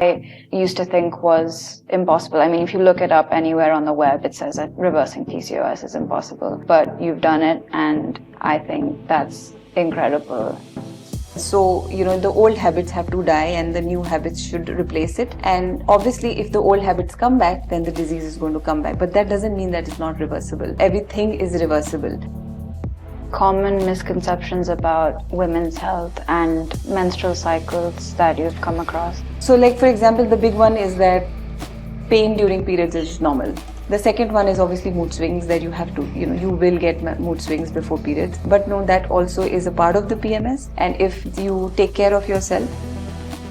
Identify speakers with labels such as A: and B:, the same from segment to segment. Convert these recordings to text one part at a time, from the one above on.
A: I used to think was impossible. I mean, if you look it up anywhere on the web, it says that reversing PCOS is impossible. But you've done it, and I think that's incredible.
B: So, the old habits have to die and the new habits should replace it. And obviously, if the old habits come back, then the disease is going to come back. But that doesn't mean that it's not reversible. Everything is reversible.
A: Common misconceptions about women's health and menstrual cycles that you've come across.
B: So, like for example, the big one is that pain during periods is normal. The second one is obviously mood swings, that you have to, you will get mood swings before periods. But no, that also is a part of the PMS. And if you take care of yourself.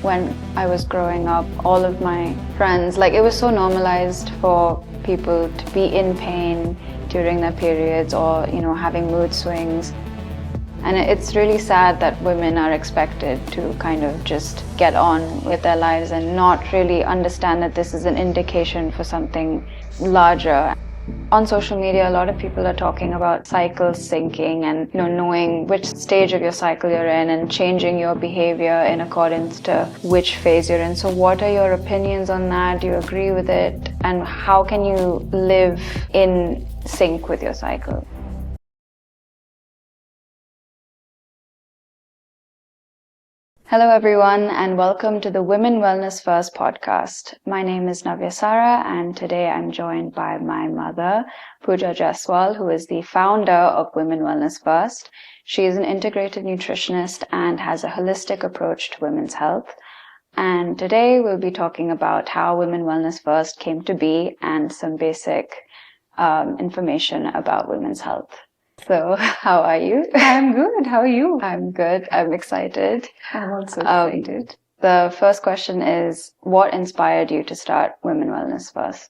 A: When I was growing up, all of my friends, it was so normalized for people to be in pain during their periods or, having mood swings. And it's really sad that women are expected to kind of just get on with their lives and not really understand that this is an indication for something larger. On social media, a lot of people are talking about cycle syncing and knowing which stage of your cycle you're in and changing your behavior in accordance to which phase you're in. So what are your opinions on that? Do you agree with it? And how can you live in sync with your cycle? Hello everyone, and welcome to the Women Wellness First podcast. My name is Navyasara, and today I'm joined by my mother, Pooja Jaiswal, who is the founder of Women Wellness First. She is an integrative nutritionist and has a holistic approach to women's health. And today we'll be talking about how Women Wellness First came to be and some basic information about women's health. So, how are you?
B: I'm good. How are you?
A: I'm good. I'm excited.
B: I'm also excited.
A: The first question is, what inspired you to start Women Wellness First?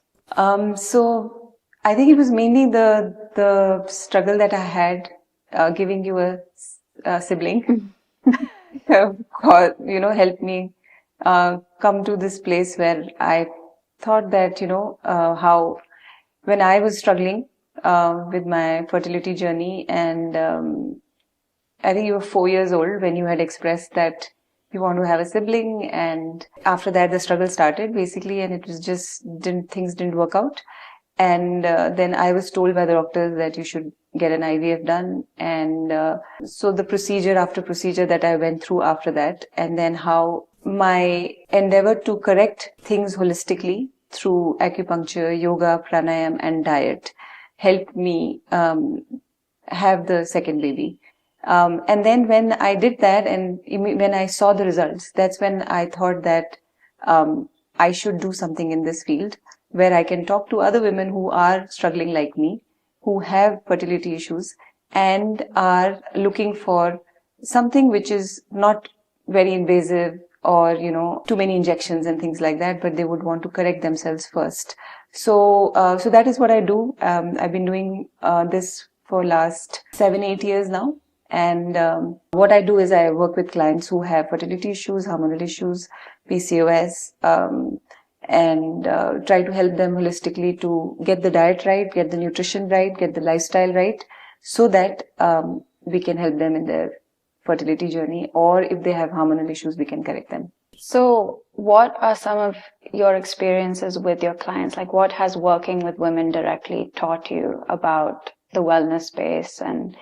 B: So I think it was mainly the struggle that I had giving you a sibling. Helped me come to this place where I thought that, how when I was struggling with my fertility journey, and I think you were 4 years old when you had expressed that you want to have a sibling, and after that the struggle started basically, and it was just things didn't work out, and then I was told by the doctors that you should get an IVF done, and so the procedure after procedure that I went through after that, and then how my endeavor to correct things holistically through acupuncture, yoga, pranayama and diet helped me have the second baby. And then when I did that and when I saw the results, that's when I thought that I should do something in this field where I can talk to other women who are struggling like me, who have fertility issues and are looking for something which is not very invasive or, too many injections and things like that, but they would want to correct themselves first. So that is what I do. I've been doing this for last 7-8 years now. And what I do is I work with clients who have fertility issues, hormonal issues, PCOS, and try to help them holistically to get the diet right, get the nutrition right, get the lifestyle right, so that we can help them in their fertility journey, or if they have hormonal issues, we can correct them.
A: So what are some of your experiences with your clients? What has working with women directly taught you about the wellness space and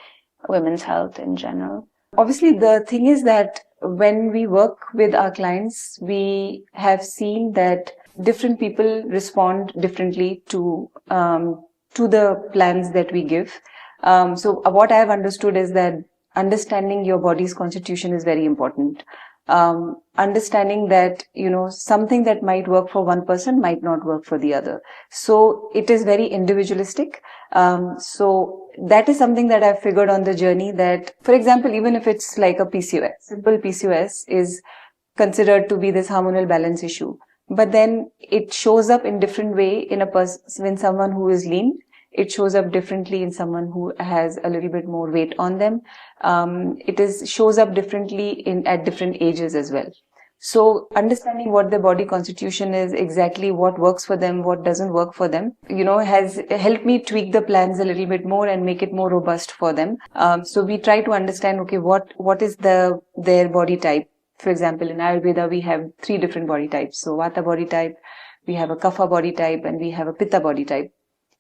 A: women's health in general?
B: Obviously, the thing is that when we work with our clients, we have seen that different people respond differently to the plans that we give. So what I have understood is that understanding your body's constitution is very important. Understanding that, something that might work for one person might not work for the other. So it is very individualistic. So that is something that I've figured on the journey, that, for example, even if it's like a PCOS, simple PCOS is considered to be this hormonal balance issue. But then it shows up in different way in a person, in someone who is lean. It shows up differently in someone who has a little bit more weight on them. It shows up differently at different ages as well. So understanding what their body constitution is, exactly what works for them, what doesn't work for them, has helped me tweak the plans a little bit more and make it more robust for them. So we try to understand, okay, what is their body type, For example, in Ayurveda, we have 3 different body types. So Vata body type, we have a Kapha body type, and we have a Pitta body type.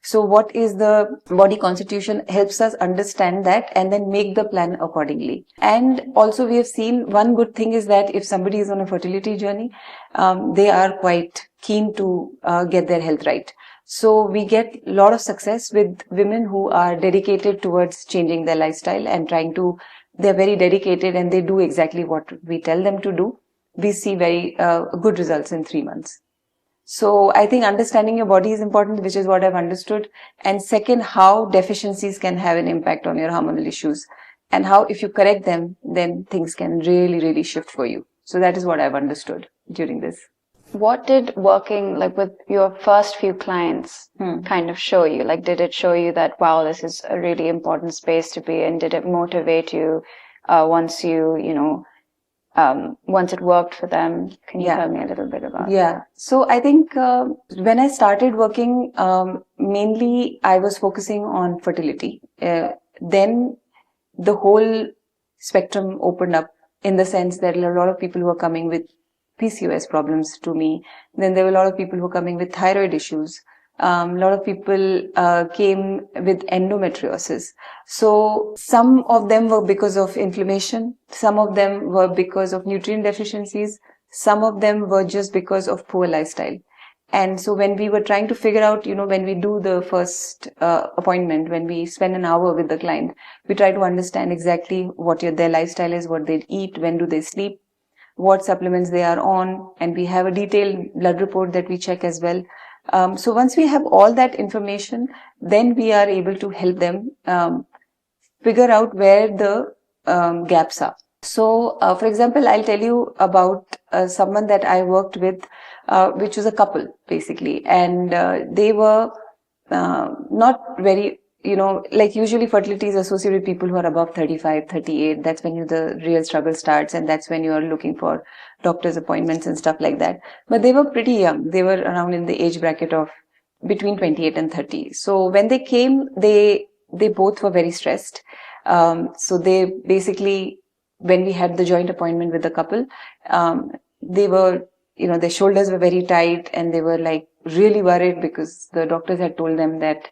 B: So what is the body constitution helps us understand that and then make the plan accordingly. And also we have seen one good thing is that if somebody is on a fertility journey, they are quite keen to get their health right. So we get a lot of success with women who are dedicated towards changing their lifestyle and they're very dedicated and they do exactly what we tell them to do. We see very good results in 3 months. So I think understanding your body is important, which is what I've understood. And second, how deficiencies can have an impact on your hormonal issues and how if you correct them, then things can really, really shift for you. So that is what I've understood during this.
A: What did working like with your first few clients kind of show you? Like, did it show you that, wow, this is a really important space to be in? Did it motivate you once once it worked for them? Can you tell me a little bit about that?
B: So I think when I started working, mainly I was focusing on fertility. Then the whole spectrum opened up in the sense that a lot of people who were coming with PCOS problems to me. Then there were a lot of people who were coming with thyroid issues. A lot of people came with endometriosis. So some of them were because of inflammation. Some of them were because of nutrient deficiencies. Some of them were just because of poor lifestyle. And so when we were trying to figure out, when we do the first appointment, when we spend an hour with the client, we try to understand exactly what their lifestyle is, what they eat, when do they sleep, what supplements they are on, and we have a detailed blood report that we check as well. So once we have all that information, then we are able to help them figure out where the gaps are. So, for example, I'll tell you about someone that I worked with, which was a couple, basically. And they were not very, like usually fertility is associated with people who are above 35, 38. That's when the real struggle starts, and that's when you are looking for doctor's appointments and stuff like that. But they were pretty young. They were around in the age bracket of between 28 and 30. So when they came, they both were very stressed. So they basically, when we had the joint appointment with the couple, they were, their shoulders were very tight and they were like really worried because the doctors had told them that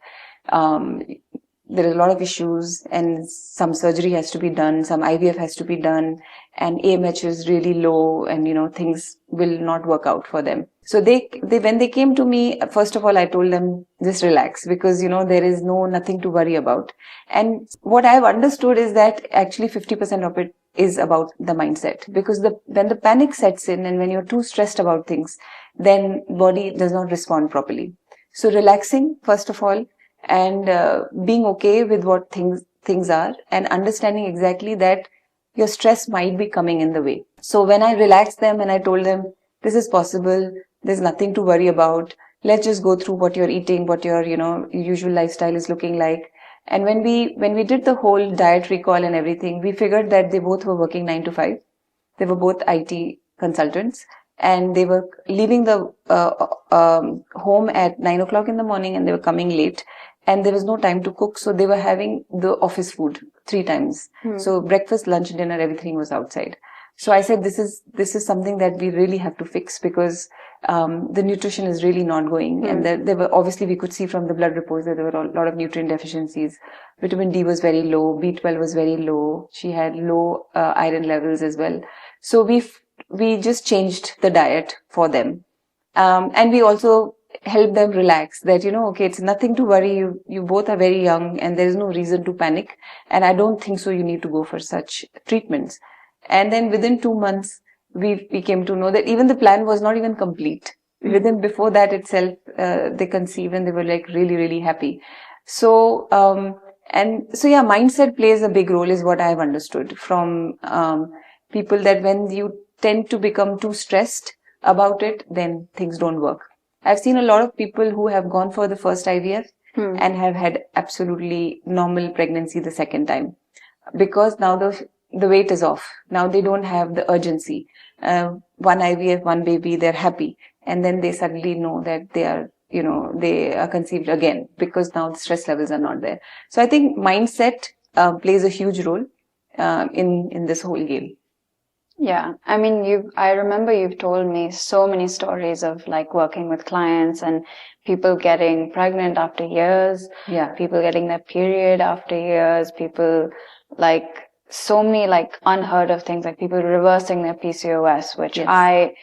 B: there is a lot of issues and some surgery has to be done, some IVF has to be done, and AMH is really low, and things will not work out for them. So they when they came to me, first of all, I told them just relax, because there is nothing to worry about. And what I've understood is that actually 50% of it is about the mindset, because when the panic sets in and when you're too stressed about things, then body does not respond properly. So relaxing, first of all, and being okay with what things are, and understanding exactly that your stress might be coming in the way. So when I relaxed them and I told them, this is possible, there's nothing to worry about, let's just go through what you're eating, what your usual lifestyle is looking like. And when we did the whole diet recall and everything, we figured that they both were working 9 to 5. They were both IT consultants, and they were leaving the home at 9 o'clock in the morning, and they were coming late. And there was no time to cook, so they were having the office food 3 times. So breakfast, lunch, dinner, everything was outside. So I said, this is something that we really have to fix, because the nutrition is really not going. And there were, obviously we could see from the blood reports that there were a lot of nutrient deficiencies. Vitamin D was very low, B12 was very low. She had low iron levels as well. So we just changed the diet for them. And we also help them relax that, okay, it's nothing to worry. You both are very young and there's no reason to panic. And I don't think so you need to go for such treatments. And then within 2 months, we came to know that even the plan was not even complete. Before that itself, they conceived and they were like really, really happy. So, mindset plays a big role is what I've understood from people, that when you tend to become too stressed about it, then things don't work. I've seen a lot of people who have gone for the first IVF and have had absolutely normal pregnancy the second time, because now the weight is off. Now they don't have the urgency. One IVF, one baby, they're happy. And then they suddenly know that they are conceived again, because now the stress levels are not there. So I think mindset plays a huge role in this whole game.
A: Yeah, I mean, I remember you've told me so many stories of like working with clients and people getting pregnant after years,
B: Yeah.
A: people getting their period after years, people like so many like unheard of things, like people reversing their PCOS, which
B: Yes.
A: I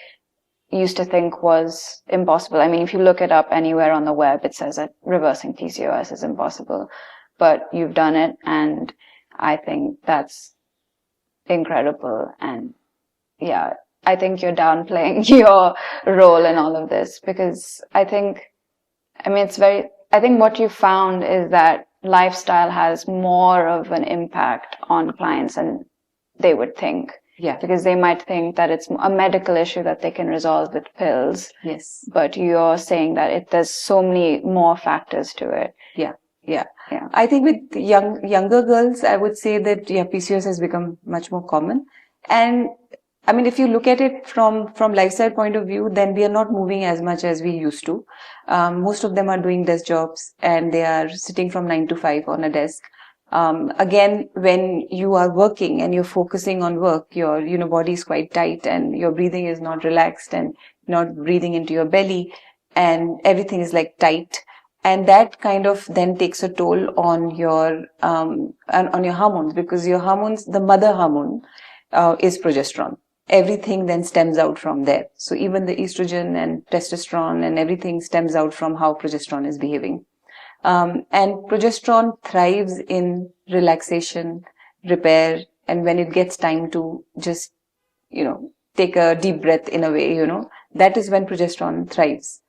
A: used to think was impossible. I mean, if you look it up anywhere on the web, it says that reversing PCOS is impossible, but you've done it, and I think that's incredible. And yeah, I think you're downplaying your role in all of this, because I think what you found is that lifestyle has more of an impact on clients than they would think.
B: Yeah.
A: Because they might think that it's a medical issue that they can resolve with pills.
B: Yes.
A: But you're saying that there's so many more factors to it.
B: Yeah. Yeah. Yeah. I think with younger girls, I would say that PCOS has become much more common. And I mean, if you look at it from lifestyle point of view, then we are not moving as much as we used to. Most of them are doing desk jobs and they are sitting from 9 to 5 on a desk. Again, when you are working and you're focusing on work, your, body is quite tight and your breathing is not relaxed and not breathing into your belly and everything is like tight. And that kind of then takes a toll on your hormones, because your hormones, the mother hormone, is progesterone. Everything then stems out from there. So even the estrogen and testosterone and everything stems out from how progesterone is behaving. And progesterone thrives in relaxation, repair, and when it gets time to just, take a deep breath in a way, that is when progesterone thrives.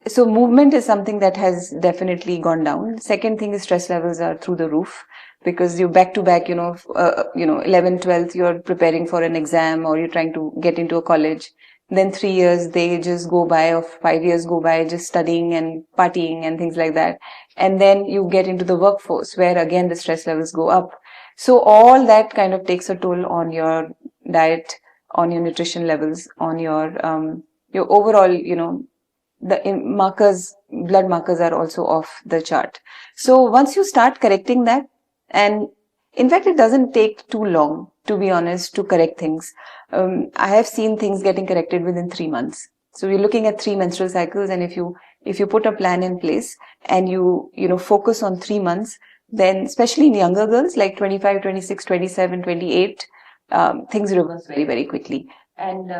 B: So movement is something that has definitely gone down. Second thing is stress levels are through the roof, because you're back to back, 11, 12th, you're preparing for an exam or you're trying to get into a college. Then 3 years, they just go by, or 5 years go by just studying and partying and things like that. And then you get into the workforce where again the stress levels go up. So all that kind of takes a toll on your diet, on your nutrition levels, on your overall, the blood markers are also off the chart. So once you start correcting that, and in fact, it doesn't take too long, to be honest, to correct things. I have seen things getting corrected within 3 months. So we're looking at 3 menstrual cycles, and if you put a plan in place and you focus on 3 months, then especially in younger girls like 25, 26, 27, 28, things reverse very, very quickly. And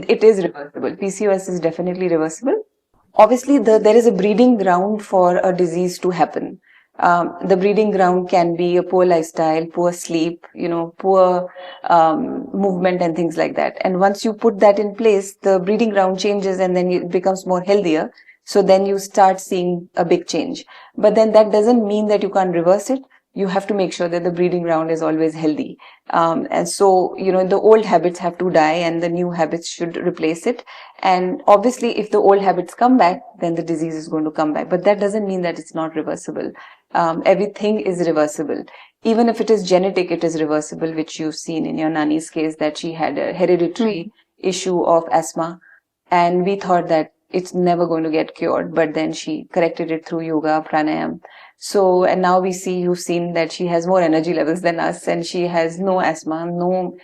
B: it is reversible. PCOS is definitely reversible. Obviously, there is a breeding ground for a disease to happen. The breeding ground can be a poor lifestyle, poor sleep, poor movement and things like that. And once you put that in place, the breeding ground changes and then it becomes more healthier. So then you start seeing a big change. But then that doesn't mean that you can't reverse it. You have to make sure that the breeding ground is always healthy. And so, the old habits have to die and the new habits should replace it. And obviously, if the old habits come back, then the disease is going to come back. But that doesn't mean that it's not reversible. Everything is reversible. Even if it is genetic, it is reversible, which you've seen in your Nani's case, that she had a hereditary issue of asthma. And we thought that it's never going to get cured, but then she corrected it through yoga, pranayama. So, and now you've seen that she has more energy levels than us, and she has no asthma, no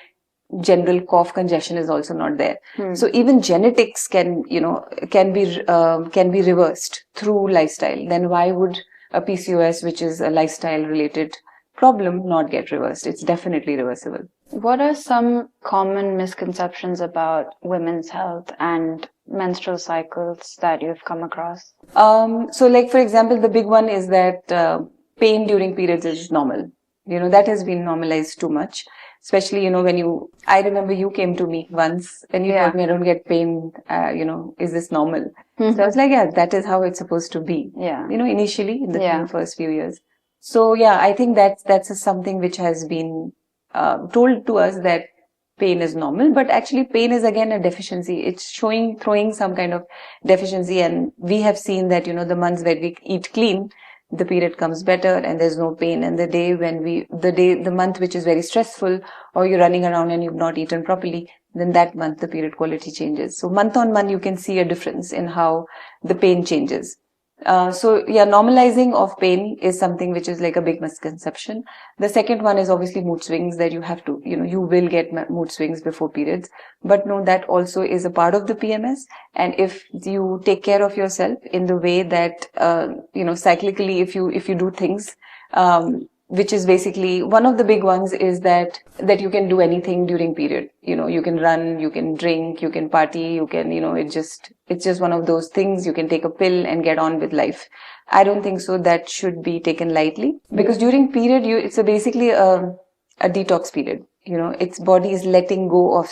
B: general cough, congestion is also not there. So even genetics can be reversed through lifestyle. Then why would a PCOS, which is a lifestyle related problem, not get reversed? It's definitely reversible.
A: What are some common misconceptions about women's health and menstrual cycles that you've come across?
B: So like, for example, the big one is that pain during periods is normal. That has been normalized too much. Especially, I remember you came to me once and you told me I don't get pain, is this normal? So I was like, yeah, that is how it's supposed to be.
A: Yeah.
B: Initially in the first few years. So yeah, I think that's something which has been told to us, that pain is normal, but actually pain is again a deficiency. It's throwing some kind of deficiency, and we have seen that, the months where we eat clean, the period comes better and there's no pain. And the month which is very stressful, or you're running around and you've not eaten properly, then that month the period quality changes. So month on month you can see a difference in how the pain changes. So yeah, normalizing of pain is something which is like a big misconception. The second one is obviously mood swings, that you have to, you will get mood swings before periods. But no, that also is a part of the PMS. And if you take care of yourself in the way that, cyclically, if you do things, which is basically one of the big ones is that you can do anything during period. You can run, you can drink, you can party, you can, it's just one of those things. You can take a pill and get on with life. I don't think so. That should be taken lightly, because during period, it's basically a detox period. Its body is letting go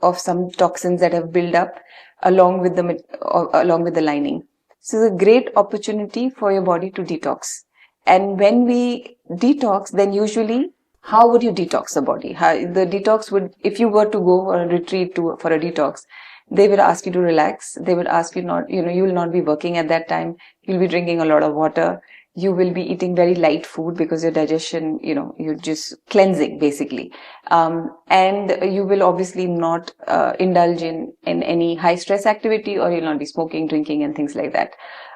B: of some toxins that have built up along with the lining. So it's a great opportunity for your body to detox. And when we detox, then usually, how would you detox the body? The detox would, if you were to go on a retreat for a detox, they would ask you to relax. They would ask you not, you will not be working at that time. You'll be drinking a lot of water. You will be eating very light food because your digestion, you're just cleansing basically. And you will obviously not indulge in any high stress activity, or you'll not be smoking, drinking and things like that.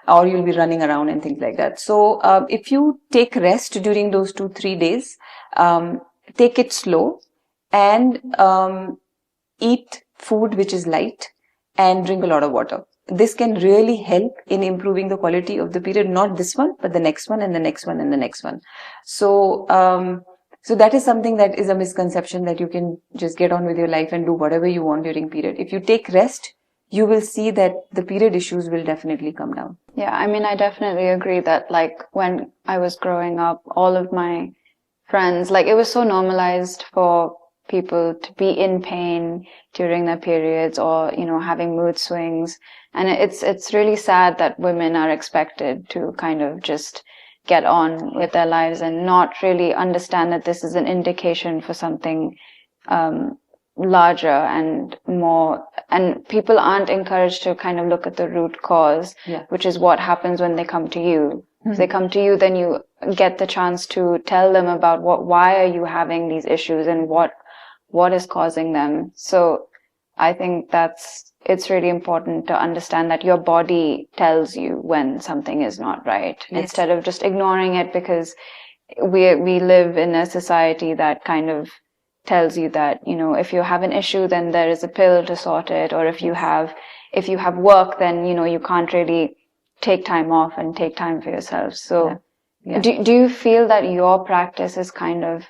B: Or you'll be running around and things like that. So if you take rest during those 2-3 days, take it slow and eat food which is light and drink a lot of water. This can really help in improving the quality of the period, not this one, but the next one and the next one and the next one. So, so that is something that is a misconception, that you can just get on with your life and do whatever you want during period. If you take rest, you will see that the period issues will definitely come down.
A: Yeah, I mean, I definitely agree that, like, when I was growing up, all of my friends, like, it was so normalized for people to be in pain during their periods, or, having mood swings. And it's really sad that women are expected to kind of just get on with their lives and not really understand that this is an indication for something larger and more, and people aren't encouraged to kind of look at the root cause, which is what happens when they come to you. If they come to you, then you get the chance to tell them about why are you having these issues and what is causing them. So I think it's really important to understand that your body tells you when something is not right, instead of just ignoring it, because we live in a society that kind of tells you that, if you have an issue, then there is a pill to sort it, or if you have work, then, you can't really take time off and take time for yourself. So do you feel that your practice is kind of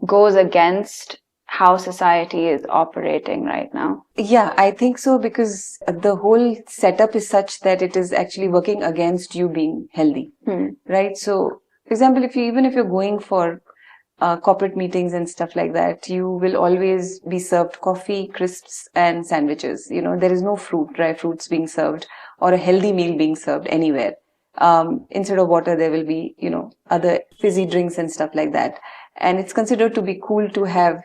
A: goes against how society is operating right now?
B: Yeah, I think so, because the whole setup is such that it is actually working against you being healthy, right? So, for example, if you're going for corporate meetings and stuff like that, you will always be served coffee, crisps and sandwiches. There is no dry fruits being served, or a healthy meal being served anywhere. Instead of water, there will be, other fizzy drinks and stuff like that. And it's considered to be cool to have,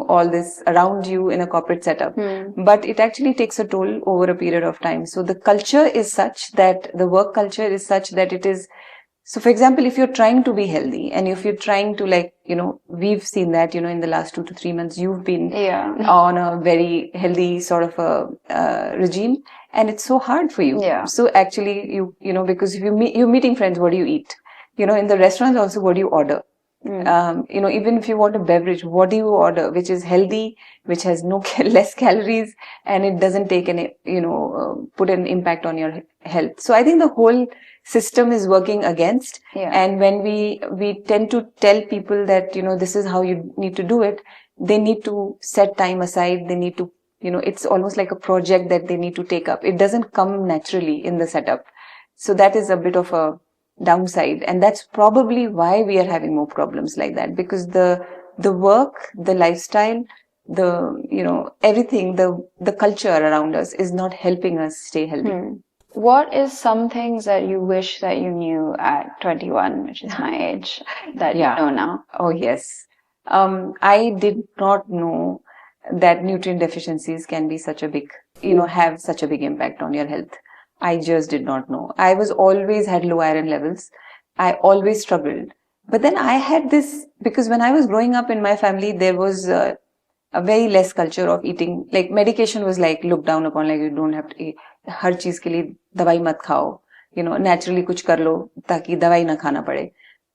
B: all this around you in a corporate setup. But it actually takes a toll over a period of time. So the culture is such that, the work culture is such that it is. So for example, if you're trying to be healthy, and if you're trying to, we've seen that, in the last 2 to 3 months, you've been on a very healthy sort of a regime, and it's so hard for you.
A: Yeah.
B: So actually, because if you're meeting friends, what do you eat? In the restaurants also, what do you order? Even if you want a beverage, what do you order, which is healthy, which has less calories, and it doesn't take put an impact on your health. So I think the whole system is working against. And when we tend to tell people that, this is how you need to do it, they need to set time aside. They need to, it's almost like a project that they need to take up. It doesn't come naturally in the setup. So that is a bit of a downside, and that's probably why we are having more problems like that, because the work, the lifestyle, everything, the culture around us is not helping us stay healthy.
A: What is some things that you wish that you knew at 21, which is my age, that you know now?
B: Oh yes, I did not know that nutrient deficiencies can be such a big, have such a big impact on your health. I just did not know. I always had low iron levels. I always struggled. But then I had this, because when I was growing up in my family, there was a very less culture of eating. Like medication was like looked down upon, like you don't have to eat. Har cheez ke liye dawai mat khao. Naturally कुछ कर लो ताकि दवाई ना खाना पड़े.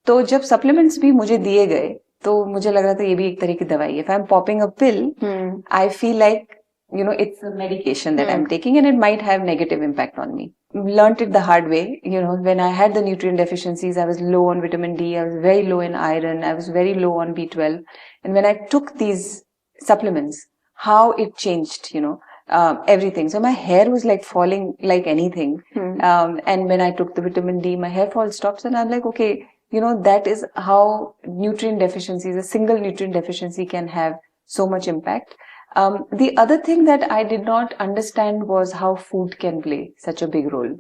B: तो जब supplements भी मुझे दिए गए तो मुझे लग रहा था ये भी एक तरह की दवाई है. If I am popping a pill, I feel like it's a medication that I'm taking and it might have negative impact on me. Learned it the hard way. When I had the nutrient deficiencies, I was low on vitamin D, I was very low in iron, I was very low on B12. And when I took these supplements, how it changed, everything. So my hair was like falling like anything. And when I took the vitamin D, my hair fall stops and I'm like, okay, that is how nutrient deficiencies, a single nutrient deficiency can have so much impact. The other thing that I did not understand was how food can play such a big role.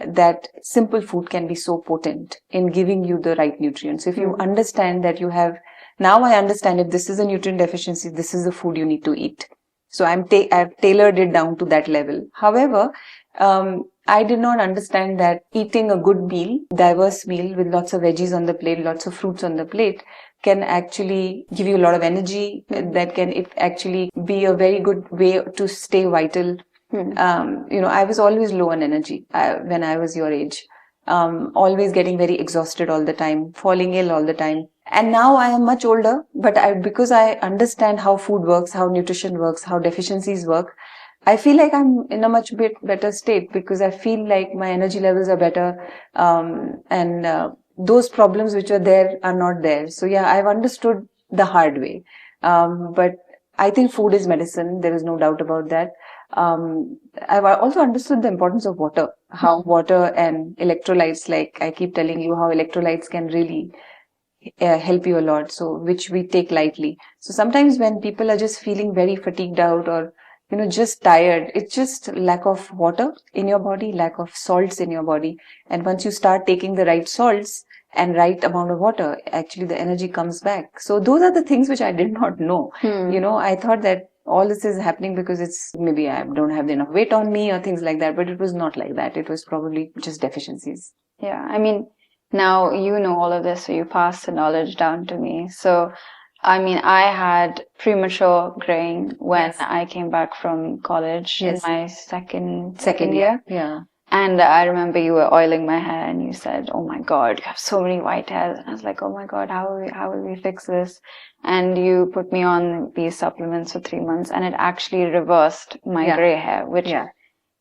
B: That simple food can be so potent in giving you the right nutrients. If you understand that you have, now I understand if this is a nutrient deficiency, this is the food you need to eat. So I've tailored it down to that level. However, I did not understand that eating a good meal, diverse meal with lots of veggies on the plate, lots of fruits on the plate, can actually give you a lot of energy. That can actually be a very good way to stay vital. I was always low on energy when I was your age. Always getting very exhausted all the time, falling ill all the time. And now I am much older, but because I understand how food works, how nutrition works, how deficiencies work, I feel like I'm in a much better state because I feel like my energy levels are better, and those problems which are there are not there. So yeah, I've understood the hard way. But I think food is medicine. There is no doubt about that. I've also understood the importance of water, how water and electrolytes, like I keep telling you, how electrolytes can really help you a lot. So which we take lightly. So sometimes when people are just feeling very fatigued out or just tired, it's just lack of water in your body, lack of salts in your body. And once you start taking the right salts and right amount of water, actually the energy comes back. So those are the things which I did not know. I thought that all this is happening because it's maybe I don't have enough weight on me or things like that, but it was not like that. It was probably just deficiencies.
A: Yeah, I mean, now you know all of this, so you pass the knowledge down to me. So I had premature graying when I came back from college in my second year.
B: Yeah.
A: And I remember you were oiling my hair and you said, oh my God, you have so many white hairs. And I was like, oh my God, how will we fix this? And you put me on these supplements for 3 months and it actually reversed my gray hair, which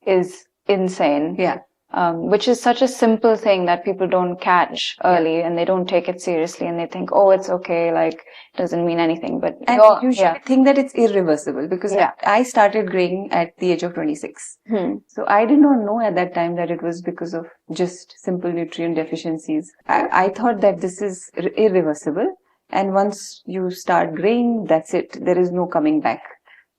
A: is insane.
B: Yeah.
A: Which is such a simple thing that people don't catch early and they don't take it seriously and they think, oh, it's okay, like, doesn't mean anything. But
B: you should think that it's irreversible because I started graying at the age of 26. So I did not know at that time that it was because of just simple nutrient deficiencies. I thought that this is irreversible. And once you start graying, that's it. There is no coming back.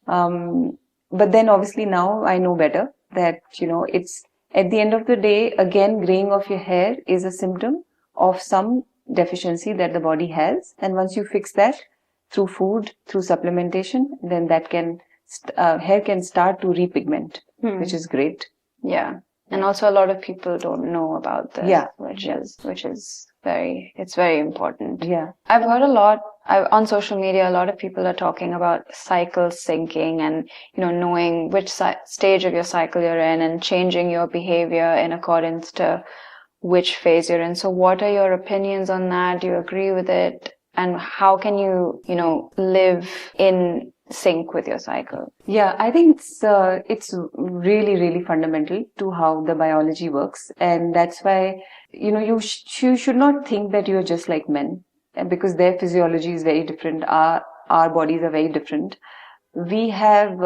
B: But then obviously now I know better that, it's at the end of the day, again, graying of your hair is a symptom of some deficiency that the body has. And once you fix that through food, through supplementation, then that hair can start to repigment, which is great.
A: Yeah. And also a lot of people don't know about this, which is very important.
B: Yeah.
A: I've heard a lot on social media, a lot of people are talking about cycle syncing and, knowing which stage of your cycle you're in and changing your behavior in accordance to which phase you're in. So what are your opinions on that? Do you agree with it? And how can you, live in sync with your cycle?
B: Yeah, I think it's really, really fundamental to how the biology works. And that's why, you should not think that you're just like men, because their physiology is very different. Our bodies are very different. We have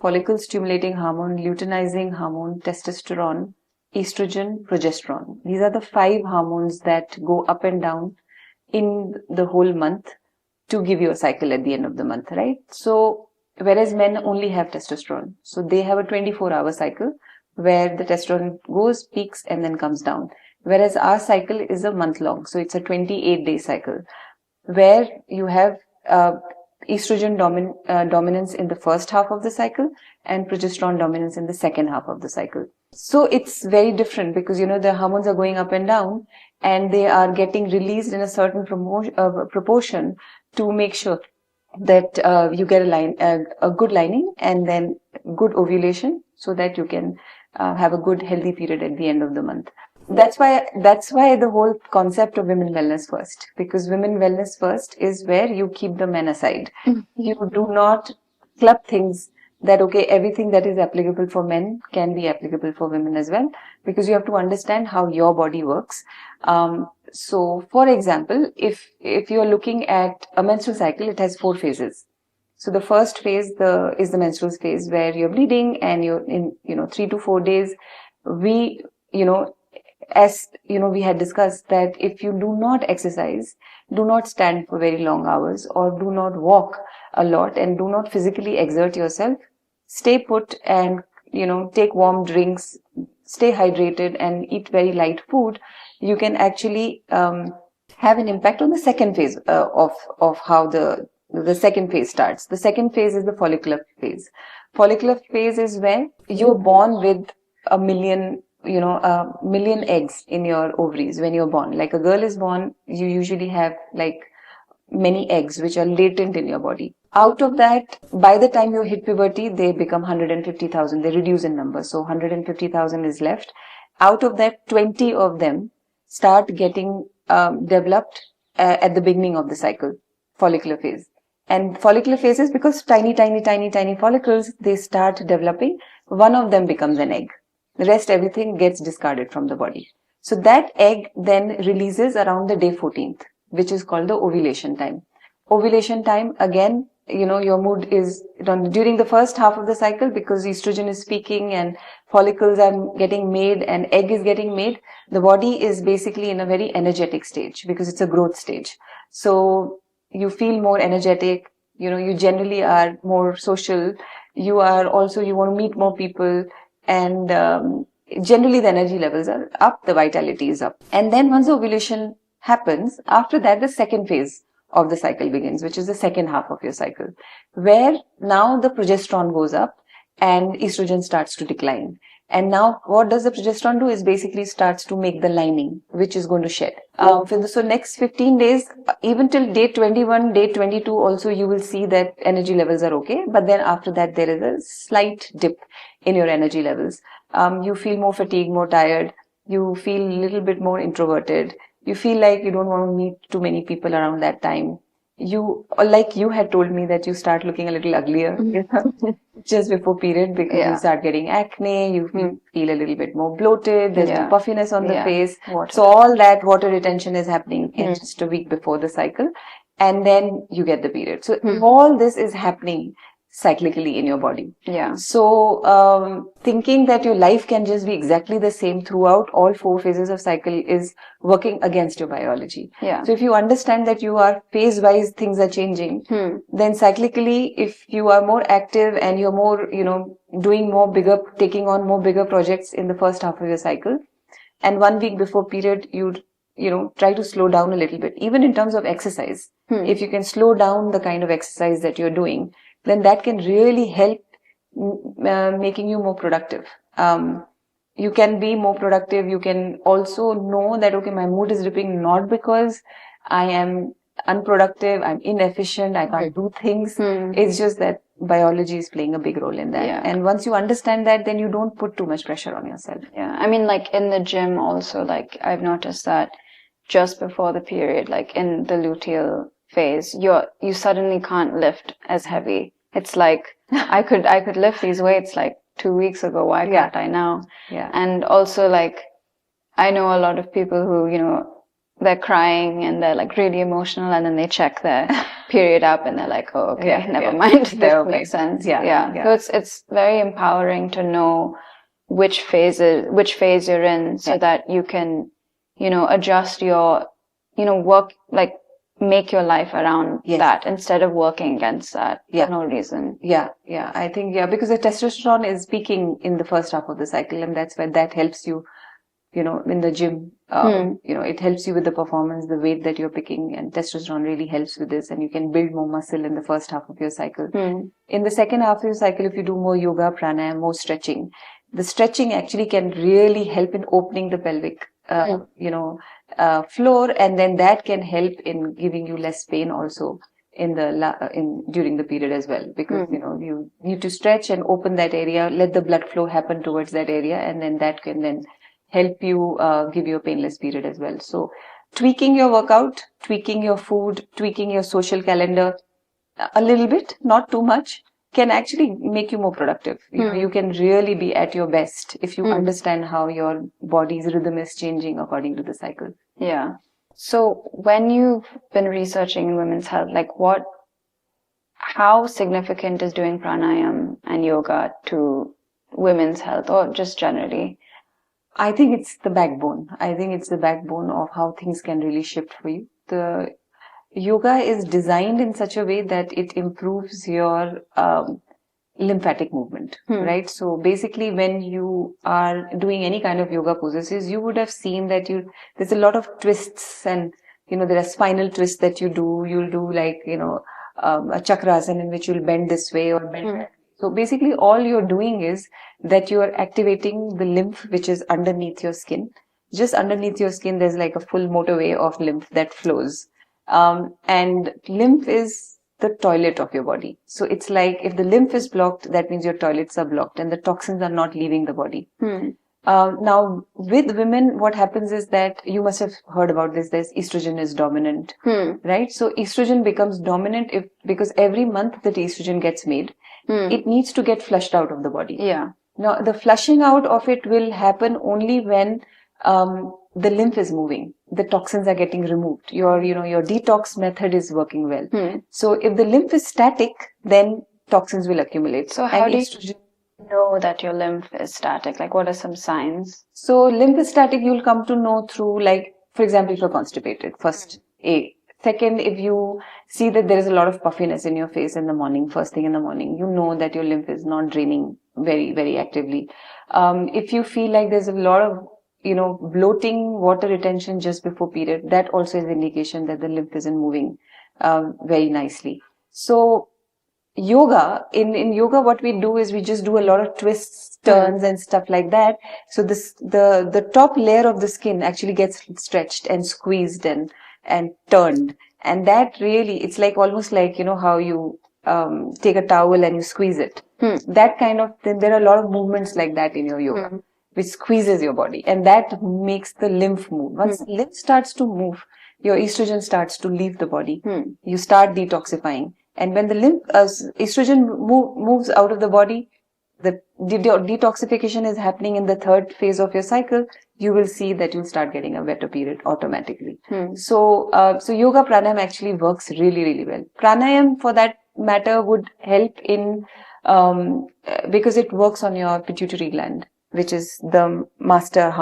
B: follicle stimulating hormone, luteinizing hormone, testosterone, estrogen, progesterone. These are the 5 hormones that go up and down in the whole month to give you a cycle at the end of the month, right? So, whereas men only have testosterone. So, they have a 24-hour cycle where the testosterone goes, peaks, and then comes down. Whereas our cycle is a month long. So, it's a 28-day cycle where you have estrogen dominance in the first half of the cycle and progesterone dominance in the second half of the cycle. So it's very different because, the hormones are going up and down and they are getting released in a certain proportion to make sure that you get a good lining and then good ovulation so that you can have a good healthy period at the end of the month. That's why the whole concept of women wellness first, because women wellness first is where you keep the men aside. You do not club things that, okay, everything that is applicable for men can be applicable for women as well, because you have to understand how your body works. So for example, if you're looking at a menstrual cycle, it has 4 phases. So the first phase is the menstrual phase, where you're bleeding and you're in 3 to 4 days. As we had discussed that if you do not exercise, do not stand for very long hours, or do not walk a lot, and do not physically exert yourself, stay put and take warm drinks, stay hydrated, and eat very light food, you can actually have an impact on the second phase of how the second phase starts. The second phase is the follicular phase. Follicular phase is where you're born with a million eggs in your ovaries when you're born. Like a girl is born, you usually have like many eggs which are latent in your body. Out of that, by the time you hit puberty, they become 150,000. They reduce in number. So 150,000 is left. Out of that, 20 of them start getting developed at the beginning of the cycle, follicular phase. And follicular phase is because tiny follicles, they start developing. One of them becomes an egg. The rest, everything gets discarded from the body. So that egg then releases around the day 14th, which is called the ovulation time. Ovulation time, again, your mood is during the first half of the cycle, because estrogen is peaking and follicles are getting made and egg is getting made. The body is basically in a very energetic stage because it's a growth stage. So you feel more energetic, you generally are more social. You want to meet more people. And generally the energy levels are up, the vitality is up. And then once the ovulation happens, after that the second phase of the cycle begins, which is the second half of your cycle, where now the progesterone goes up and estrogen starts to decline. And now what does the progesterone do is basically starts to make the lining, which is going to shed. So next 15 days, even till day 21, day 22 also, you will see that energy levels are okay. But then after that, there is a slight dip in your energy levels. You feel more fatigued, more tired. You feel a little bit more introverted. You feel like you don't want to meet too many people around that time. You had told me that you start looking a little uglier just before period, because you start getting acne, you feel a little bit more bloated, there's no puffiness on the face. So all that water retention is happening in just a week before the cycle, and then you get the period. So all this is happening cyclically in your body. So thinking that your life can just be exactly the same throughout all 4 phases of cycle is working against your biology. So if you understand that you are phase-wise, things are changing, then cyclically, if you are more active and you're more, taking on more bigger projects in the first half of your cycle, and 1 week before period, try to slow down a little bit, even in terms of exercise. If you can slow down the kind of exercise that you're doing, then that can really help making you more productive. You can be more productive. You can also know that, okay, my mood is dipping not because I am unproductive, I'm inefficient, I can't do things. It's just that biology is playing a big role in that. And once you understand that, then you don't put too much pressure on yourself.
A: I mean, like in the gym also, like I've noticed that just before the period, like in the luteal phase, you suddenly can't lift as heavy. It's like I could lift these weights like 2 weeks ago. Why can't I now? And also, like, I know a lot of people who, they're crying and they're like really emotional, and then they check their period up and they're like, oh, okay, never mind. This makes sense. So it's very empowering to know which phase you're in, so that you can, adjust your, work, like, make your life around that instead of working against that for no reason.
B: I think, because the testosterone is peaking in the first half of the cycle, and that's why that helps you, in the gym. It helps you with the performance, the weight that you're picking, and testosterone really helps with this, and you can build more muscle in the first half of your cycle. In the second half of your cycle, if you do more yoga, pranayama, more stretching, the stretching actually can really help in opening the pelvic floor, and then that can help in giving you less pain also during the period as well, because you need to stretch and open that area, let the blood flow happen towards that area, and then that can then help you give you a painless period as well. So tweaking your workout, tweaking your food, tweaking your social calendar a little bit, not too much, can actually make you more productive. You can really be at your best if you understand how your body's rhythm is changing according to the cycle.
A: Yeah. So when you've been researching in women's health, like how significant is doing pranayama and yoga to women's health, or just generally?
B: I think it's the backbone. I think it's the backbone of how things can really shift for you. The yoga is designed in such a way that it improves your lymphatic movement, right? So basically, when you are doing any kind of yoga poses, you would have seen that there's a lot of twists, and there are spinal twists that you do. You'll do like a chakrasana in which you'll bend this way or bend that. So basically, all you're doing is that you are activating the lymph, which is underneath your skin. Just underneath your skin, there's like a full motorway of lymph that flows. And lymph is the toilet of your body. So it's like if the lymph is blocked, that means your toilets are blocked and the toxins are not leaving the body. Now, with women, what happens is that you must have heard about this. There's estrogen is dominant, right? So estrogen becomes dominant because every month that estrogen gets made, it needs to get flushed out of the body.
A: Yeah.
B: Now, the flushing out of it will happen only when the lymph is moving. The toxins are getting removed. Your detox method is working well. So if the lymph is static, then toxins will accumulate.
A: So how do you know that your lymph is static? Like, what are some signs?
B: So lymph is static, you'll come to know through, like, for example, if you're constipated, first. Second, if you see that there is a lot of puffiness in your face in the morning, first thing in the morning, you know that your lymph is not draining very, very actively. If you feel like there's a lot of bloating, water retention just before period, that also is indication that the lymph isn't moving very nicely. So yoga, in yoga, what we do is we just do a lot of twists, turns and stuff like that. So the top layer of the skin actually gets stretched and squeezed and turned. And that really, it's like almost like, how you take a towel and you squeeze it. That kind of thing. There are a lot of movements like that in your yoga, which squeezes your body, and that makes the lymph move. Once the lymph starts to move, your estrogen starts to leave the body. You start detoxifying. And when the estrogen moves out of the body, the detoxification is happening in the third phase of your cycle, you will see that you'll start getting a wetter period automatically. So yoga pranayama actually works really, really well. Pranayama, for that matter, would help in, because it works on your pituitary gland, which is the master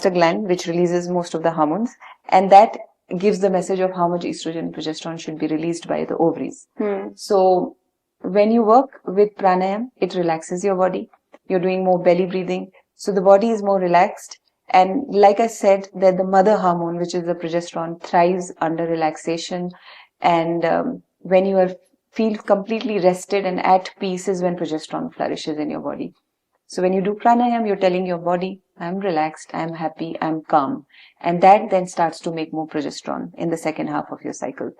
B: gland, which releases most of the hormones. And that gives the message of how much estrogen and progesterone should be released by the ovaries. So when you work with pranayama, it relaxes your body. You're doing more belly breathing. So the body is more relaxed. And like I said, that the mother hormone, which is the progesterone, thrives under relaxation. And when you feel completely rested and at peace is when progesterone flourishes in your body. So when you do pranayama, you're telling your body, I'm relaxed, I'm happy, I'm calm. And that then starts to make more progesterone in the second half of your cycle.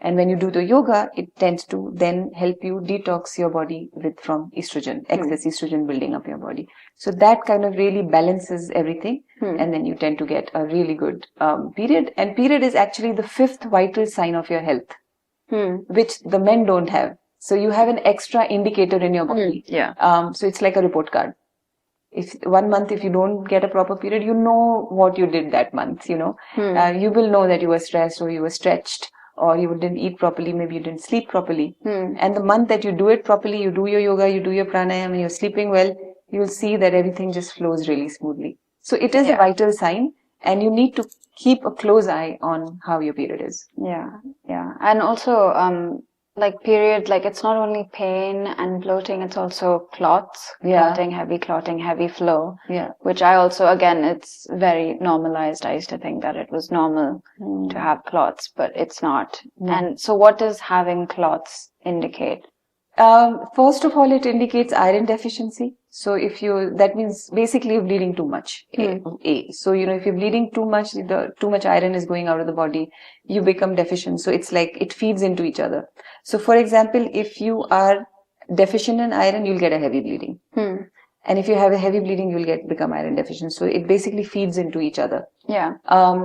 B: And when you do the yoga, it tends to then help you detox your body from estrogen, excess estrogen building up your body. So that kind of really balances everything. And then you tend to get a really good period. And period is actually the fifth vital sign of your health, which the men don't have. So you have an extra indicator in your body. So it's like a report card. If 1 month, if you don't get a proper period, you know what you did that month, you will know that you were stressed or you were stretched or you didn't eat properly, maybe you didn't sleep properly. And the month that you do it properly, you do your yoga, you do your pranayama, and you're sleeping well, you'll see that everything just flows really smoothly. So it is a vital sign, and you need to keep a close eye on how your period is.
A: Yeah. And also, like period, like it's not only pain and bloating, it's also clots, clotting, heavy flow. Which I also, again, it's very normalized. I used to think that it was normal to have clots, but it's not. And so what does having clots indicate?
B: First of all, it indicates iron deficiency. So that means basically you're bleeding too much. So, if you're bleeding too much, too much iron is going out of the body, you become deficient. So it's like it feeds into each other. So for example, if you are deficient in iron, you'll get a heavy bleeding. And if you have a heavy bleeding, you'll become iron deficient. So it basically feeds into each other.
A: Yeah.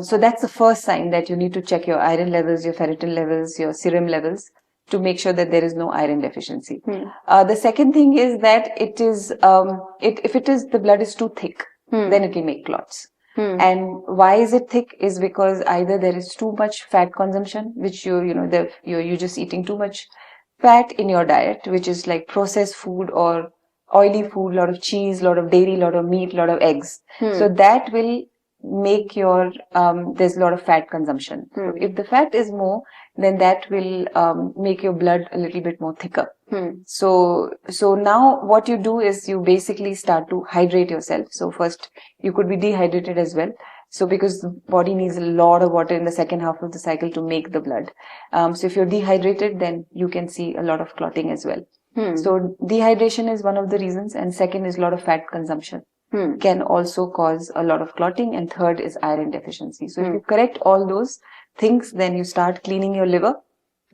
B: So that's the first sign that you need to check your iron levels, your ferritin levels, your serum levels to make sure that there is no iron deficiency. The second thing is that if the blood is too thick, then it will make clots. And why is it thick? Is because either there is too much fat consumption, which you're just eating too much fat in your diet, which is like processed food or oily food, a lot of cheese, a lot of dairy, a lot of meat, a lot of eggs. So that will make there's a lot of fat consumption. So if the fat is more, then that will make your blood a little bit more thicker. So now what you do is you basically start to hydrate yourself. So first you could be dehydrated as well. So because the body needs a lot of water in the second half of the cycle to make the blood. So if you're dehydrated, then you can see a lot of clotting as well. So dehydration is one of the reasons, and second is a lot of fat consumption can also cause a lot of clotting, and third is iron deficiency. So if you correct all those things, then you start cleaning your liver.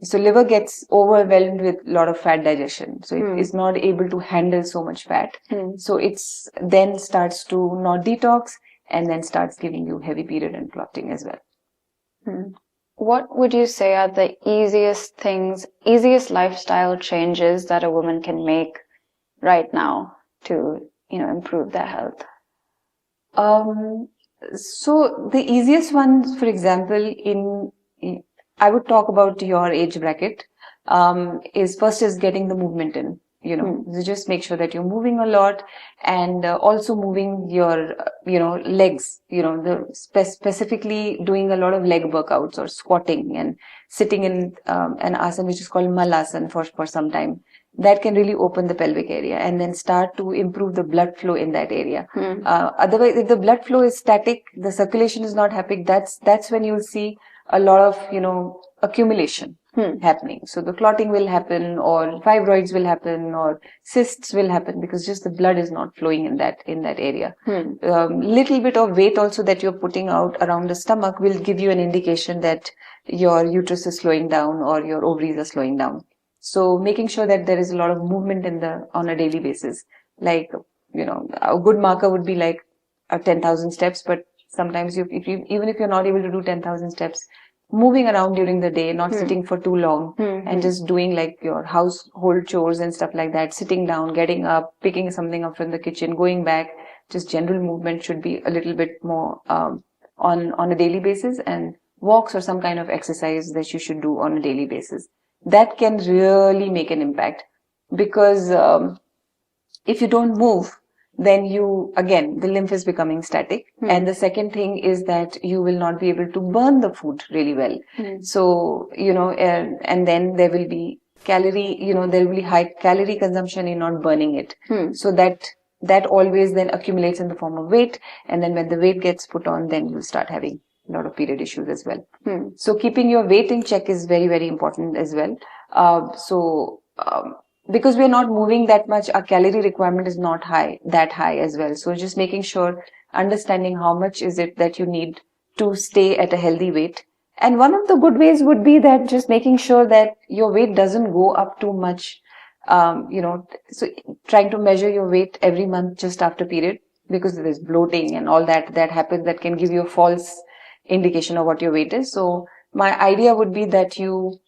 B: So liver gets overwhelmed with a lot of fat digestion. So it is not able to handle so much fat. So it's then starts to not detox and then starts giving you heavy period and clotting as well.
A: What would you say are the easiest lifestyle changes that a woman can make right now to, improve their health?
B: So the easiest ones, for example, I would talk about your age bracket, is getting the movement in. So just make sure that you're moving a lot, and also moving your, legs, specifically doing a lot of leg workouts or squatting and sitting in an asana which is called malasana for some time. That can really open the pelvic area and then start to improve the blood flow in that area. Otherwise, if the blood flow is static, the circulation is not happening, that's when you'll see a lot of, accumulation happening. So the clotting will happen, or fibroids will happen, or cysts will happen, because just the blood is not flowing in that area. Little bit of weight also that you're putting out around the stomach will give you an indication that your uterus is slowing down or your ovaries are slowing down. So making sure that there is a lot of movement on a daily basis. Like, a good marker would be like 10,000 steps, but sometimes even if you're not able to do 10,000 steps, moving around during the day, not sitting for too long, and just doing like your household chores and stuff like that, sitting down, getting up, picking something up from the kitchen, going back, just general movement should be a little bit more on a daily basis, and walks or some kind of exercise that you should do on a daily basis. That can really make an impact, because if you don't move, then the lymph is becoming static. And the second thing is that you will not be able to burn the food really well. So, and then there will be there will be high calorie consumption in not burning it. So that always then accumulates in the form of weight. And then when the weight gets put on, then you'll start having a lot of period issues as well. So keeping your weight in check is very, very important as well. Because we're not moving that much, our calorie requirement is not that high as well. So just making sure, understanding how much is it that you need to stay at a healthy weight. And one of the good ways would be that just making sure that your weight doesn't go up too much. So trying to measure your weight every month just after period, because there's bloating and all that happens, that can give you a false indication of what your weight is. So my idea would be that you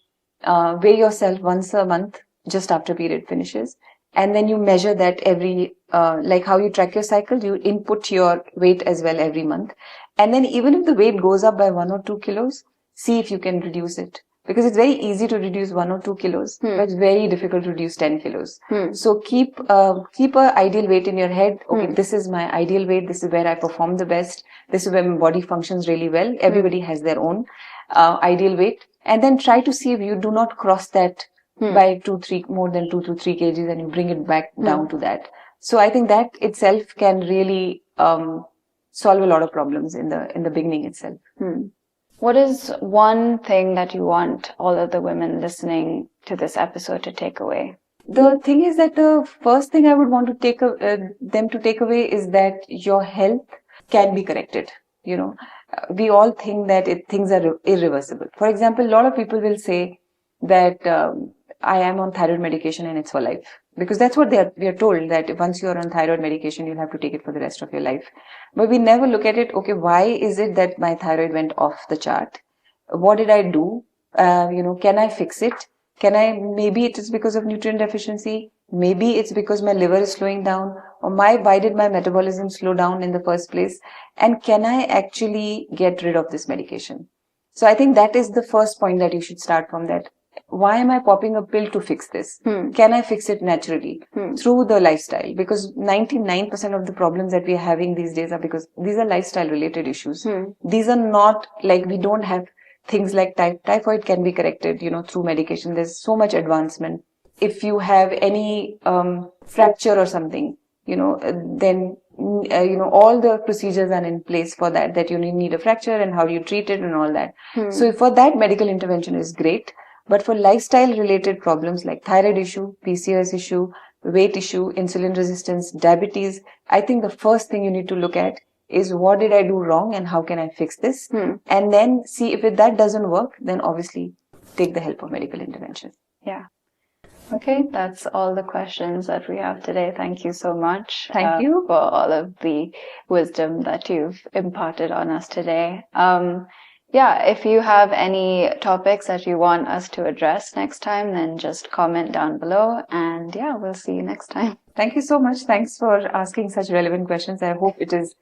B: weigh yourself once a month, just after period finishes, and then you measure that every like how you track your cycle, you input your weight as well every month, and then even if the weight goes up by 1 or 2 kilos, see if you can reduce it, because it's very easy to reduce 1 or 2 kilos, but it's very difficult to reduce 10 kilos. So keep a ideal weight in your head. Okay, this is my ideal weight, this is where I perform the best, this is where my body functions really well. Everybody has their own ideal weight, and then try to see if you do not cross that by more than 2 to 3 kgs, and you bring it back down to that. So I think that itself can really solve a lot of problems in the beginning itself.
A: What is one thing that you want all of the women listening to this episode to take away?
B: The thing is that the first thing I would want to them to take away is that your health can be corrected. We all think that things are irreversible. For example, a lot of people will say that I am on thyroid medication and it's for life, because that's what we are told, that once you are on thyroid medication, you'll have to take it for the rest of your life. But we never look at it. Okay, why is it that my thyroid went off the chart? What did I do? Can I fix it? Maybe it is because of nutrient deficiency. Maybe it's because my liver is slowing down, or why did my metabolism slow down in the first place? And can I actually get rid of this medication? So I think that is the first point that you should start from, that. Why am I popping a pill to fix this? Can I fix it naturally through the lifestyle? Because 99% of the problems that we are having these days are because these are lifestyle related issues. These are not like, we don't have things like typhoid can be corrected, through medication. There's so much advancement. If you have any fracture or something, then all the procedures are in place for that you need a fracture and how you treat it and all that. So for that, medical intervention is great. But for lifestyle related problems like thyroid issue, PCOS issue, weight issue, insulin resistance, diabetes, I think the first thing you need to look at is, what did I do wrong and how can I fix this? And then see if that doesn't work, then obviously take the help of medical intervention.
A: Yeah. Okay, that's all the questions that we have today. Thank you so much.
B: Thank you
A: for all of the wisdom that you've imparted on us today. If you have any topics that you want us to address next time, then just comment down below, and we'll see you next time.
B: Thank you so much. Thanks for asking such relevant questions. I hope it is,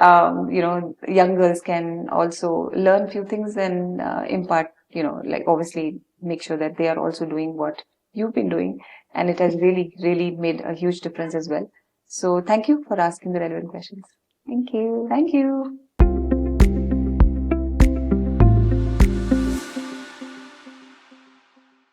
B: young girls can also learn few things and impart, obviously make sure that they are also doing what you've been doing, and it has really, really made a huge difference as well. So thank you for asking the relevant questions.
A: Thank you.
B: Thank you.